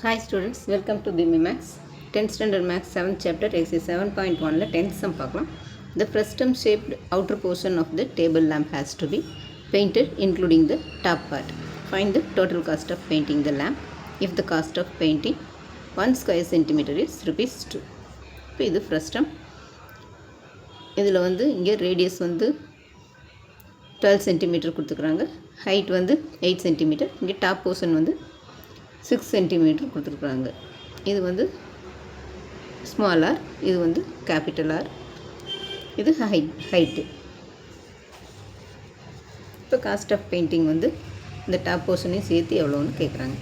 Hi students, welcome to BMI Max 10th Standard Max 7th Chapter Exercise 7.1 la 10th sum பார்க்கலாம். The frustum shaped outer portion of the table lamp has to be painted including the top part. Find the total cost of painting the lamp if the cost of painting 1 square centimeter is rupees 2. இப்போ இது frustum. இதில் வந்து இங்கே radius வந்து 12 centimetre கொடுத்துருக்குறாங்க, height வந்து 8 centimetre, இங்கே top portion வந்து 6 சென்டிமீட்டர் கொடுத்துருக்குறாங்க. இது வந்து ஸ்மால் ஆர், இது வந்து கேபிட்டல் ஆர், இது ஹைட்டு. இப்போ காஸ்ட் ஆஃப் பெயிண்டிங் வந்து இந்த டாப் போர்ஷனையும் சேர்த்து எவ்வளோன்னு கேட்குறாங்க.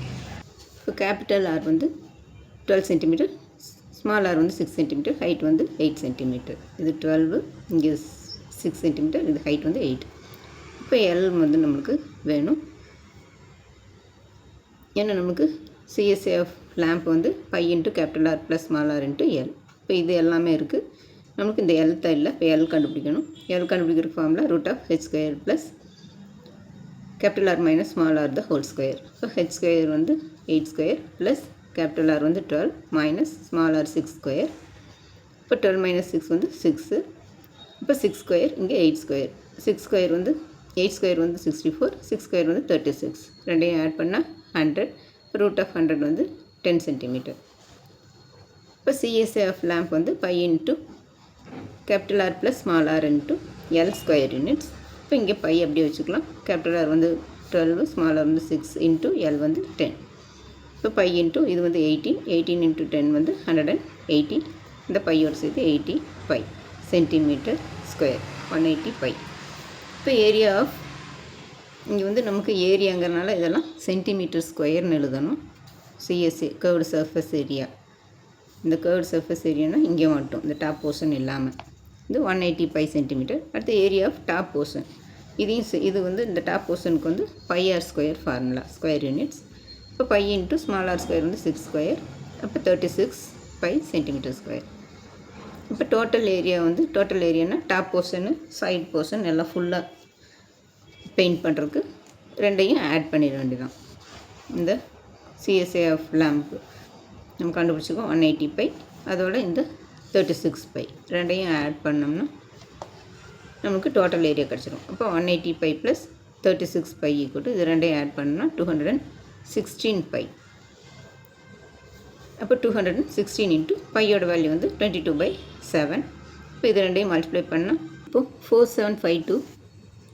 இப்போ கேபிட்டல் ஆர் வந்து 12 சென்டிமீட்டர், ஸ்மால் ஆர் வந்து 6 சென்டிமீட்டர், ஹைட் வந்து 8 சென்டிமீட்டர். இது 12, இங்கே 6 சென்டிமீட்டர், இது ஹைட் வந்து 8. இப்போ எல் வந்து நம்மளுக்கு வேணும். ஏன்னா நமக்கு சிஎஸ்ஏ ஆஃப் லேம்ப் வந்து pi into capital R plus small r into l. இப்போ இது எல்லாமே இருக்குது. நமக்கு இந்த எல் தான் இல்லை, இப்போ எல் கண்டுபிடிக்கணும். எல் கண்டுபிடிக்கிற formula root of h square plus capital R minus small r the whole square. இப்போ ஹெச் ஸ்கொயர் வந்து 8 ஸ்கொயர் ப்ளஸ் கேபிட்டல் ஆர் வந்து 12 மைனஸ் ஸ்மால் ஆர் 6 ஸ்கொயர். இப்போ 12 மைனஸ் 6 வந்து 6. இப்போ 6 ஸ்கொயர், இங்கே 8 ஸ்கொயர். 6 ஸ்கொயர் வந்து 8 ஸ்கொயர் வந்து 64, 6 ஸ்கொயர் வந்து 36. ரெண்டையும் ஆட் பண்ணால் 100. ரூட் ஆஃப் 100 வந்து 10 சென்டிமீட்டர். இப்போ சிஎஸ்ஏ ஆஃப் லேம்ப் வந்து pi into capital R plus small r into l square units. இப்போ இங்கே பை அப்படியே வச்சுக்கலாம். கேபிட்டல் ஆர் வந்து 12, ஸ்மால் ஆர் வந்து 6 இன்ட்டு எல் வந்து 10. இப்போ பை இன்ட்டு இது வந்து 18 இன்ட்டு 10 வந்து 180. இந்த பையோடு சேர்த்து 80 பை சென்டிமீட்டர் ஸ்கொயர், 180 பை. இப்போ ஏரியா ஆஃப், இங்கே வந்து நமக்கு ஏரியாங்கிறனால இதெல்லாம் சென்டிமீட்டர் ஸ்கொயர்னு எழுதணும். சிஎஸ்ஏ கர்வ்டு சர்ஃபேஸ் ஏரியா, இந்த கர்வ்டு சர்ஃபேஸ் ஏரியானா இங்கே மட்டும் இந்த டாப் போர்ஷன் இல்லாமல் இது 180 பை சென்டிமீட்டர். அடுத்து ஏரியா ஆஃப் டாப் போர்ஷன், இதையும் இது வந்து இந்த டாப் போர்ஷனுக்கு வந்து pi r square formula, square units. இப்போ pi into small r square வந்து 6 ஸ்கொயர், அப்போ 36 பை சென்டிமீட்டர் ஸ்கொயர். இப்போ டோட்டல் ஏரியா வந்து, டோட்டல் ஏரியானா டாப் போர்ஷனு சைட் போர்ஷன் எல்லாம் ஃபுல்லாக பெயிண்ட் பண்ணுறதுக்கு ரெண்டையும் ஆட் பண்ணிட வேண்டியதான். இந்த சிஎஸ்ஏ ஆஃப் லேம்ப் நம்ம கண்டுபிடிச்சிக்கோம் 180 பை, அதோட இந்த 36 பை ரெண்டையும் ஆட் பண்ணோம்னா நமக்கு டோட்டல் ஏரியா கிடச்சிடும். அப்போ 180 பை ப்ளஸ் 36 பை ஈக்குவல் இது ரெண்டையும் ஆட் பண்ணோம்னா 216 பை. அப்போ 216 இன்ட்டு பையோட வேல்யூ வந்து 22/7. இப்போ இது ரெண்டையும் மல்டிப்ளை பண்ணால் இப்போது 4752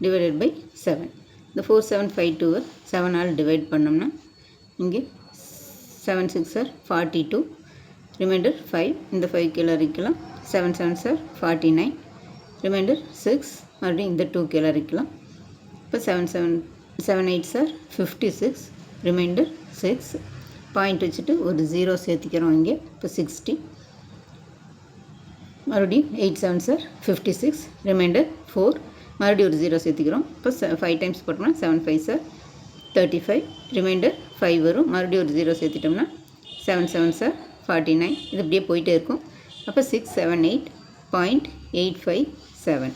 டிவைடட் பை 7. இந்த 4752 7 ஆல் டிவைட் பண்ணோம்னா இங்கே 7 6 சார் 42, ரிமைண்டர் 5, இந்த 5 கீழே இருக்கலாம். 7 7 சார் 49, ரிமைண்டர் 6, மறுபடியும் இந்த 2 கீழே இருக்கலாம். இப்போ 7 8 சார் 56, ரிமைண்டர் 6, பாயிண்ட் வச்சுட்டு ஒரு 0 சேர்த்திக்கிறோம் இங்கே. இப்போ 60, மறுபடியும் 8 7 சார் 56, ரிமைண்டர் 4, மறுபடியும் ஒரு 0 சேர்த்திக்கிறோம். இப்போ 5 டைம்ஸ் போட்டோம்னா 7 5 சார் 35, ரிமைண்டர் 5 வரும். மறுபடியும் ஒரு 0 சேர்த்திட்டோம்னா 7 7 சார் 49. இது இப்படியே போயிட்டே இருக்கும். அப்போ 678.857.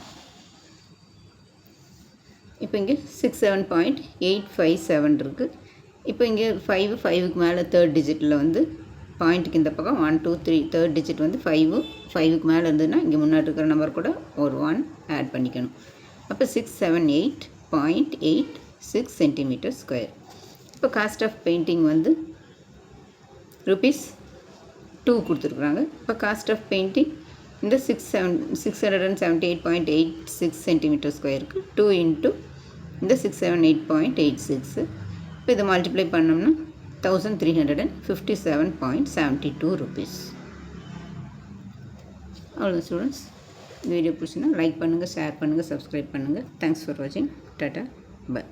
இப்போ இங்கே 67.857 இருக்குது. இப்போ இங்கே 5க்கு மேலே தேர்ட் டிஜிட்டில் வந்து பாயிண்ட்டுக்கு இந்த பக்கம் 1 2 3 தேர்ட் டிஜிட் வந்து 5க்கு மேலே இருந்ததுன்னா இங்கே முன்னாடி இருக்கிற நம்பர் கூட ஒரு 1 ஆட் பண்ணிக்கணும். அப்போ 678.86 சென்டிமீட்டர் ஸ்கொயர். இப்போ காஸ்ட் ஆஃப் பெயிண்டிங் வந்து ருபீஸ் 2 கொடுத்துருக்குறாங்க. இப்போ காஸ்ட் ஆஃப் பெயிண்டிங் இந்த 678.86 சென்டிமீட்டர் ஸ்கொயருக்கு 2 இன்ட்டு இந்த 678.86. இப்போ இதை மல்டிப்ளை பண்ணோம்னா 1357.72 ருபீஸ். அவ்வளோ ஸ்டூடெண்ட்ஸ், இந்த வீடியோ பிடிச்சுன்னா லைக் பண்ணுங்கள், ஷேர் பண்ணுங்கள், சப்ஸ்கிரைப் பண்ணுங்கள். தேங்க்ஸ் ஃபார் வாட்சிங். Tata, by.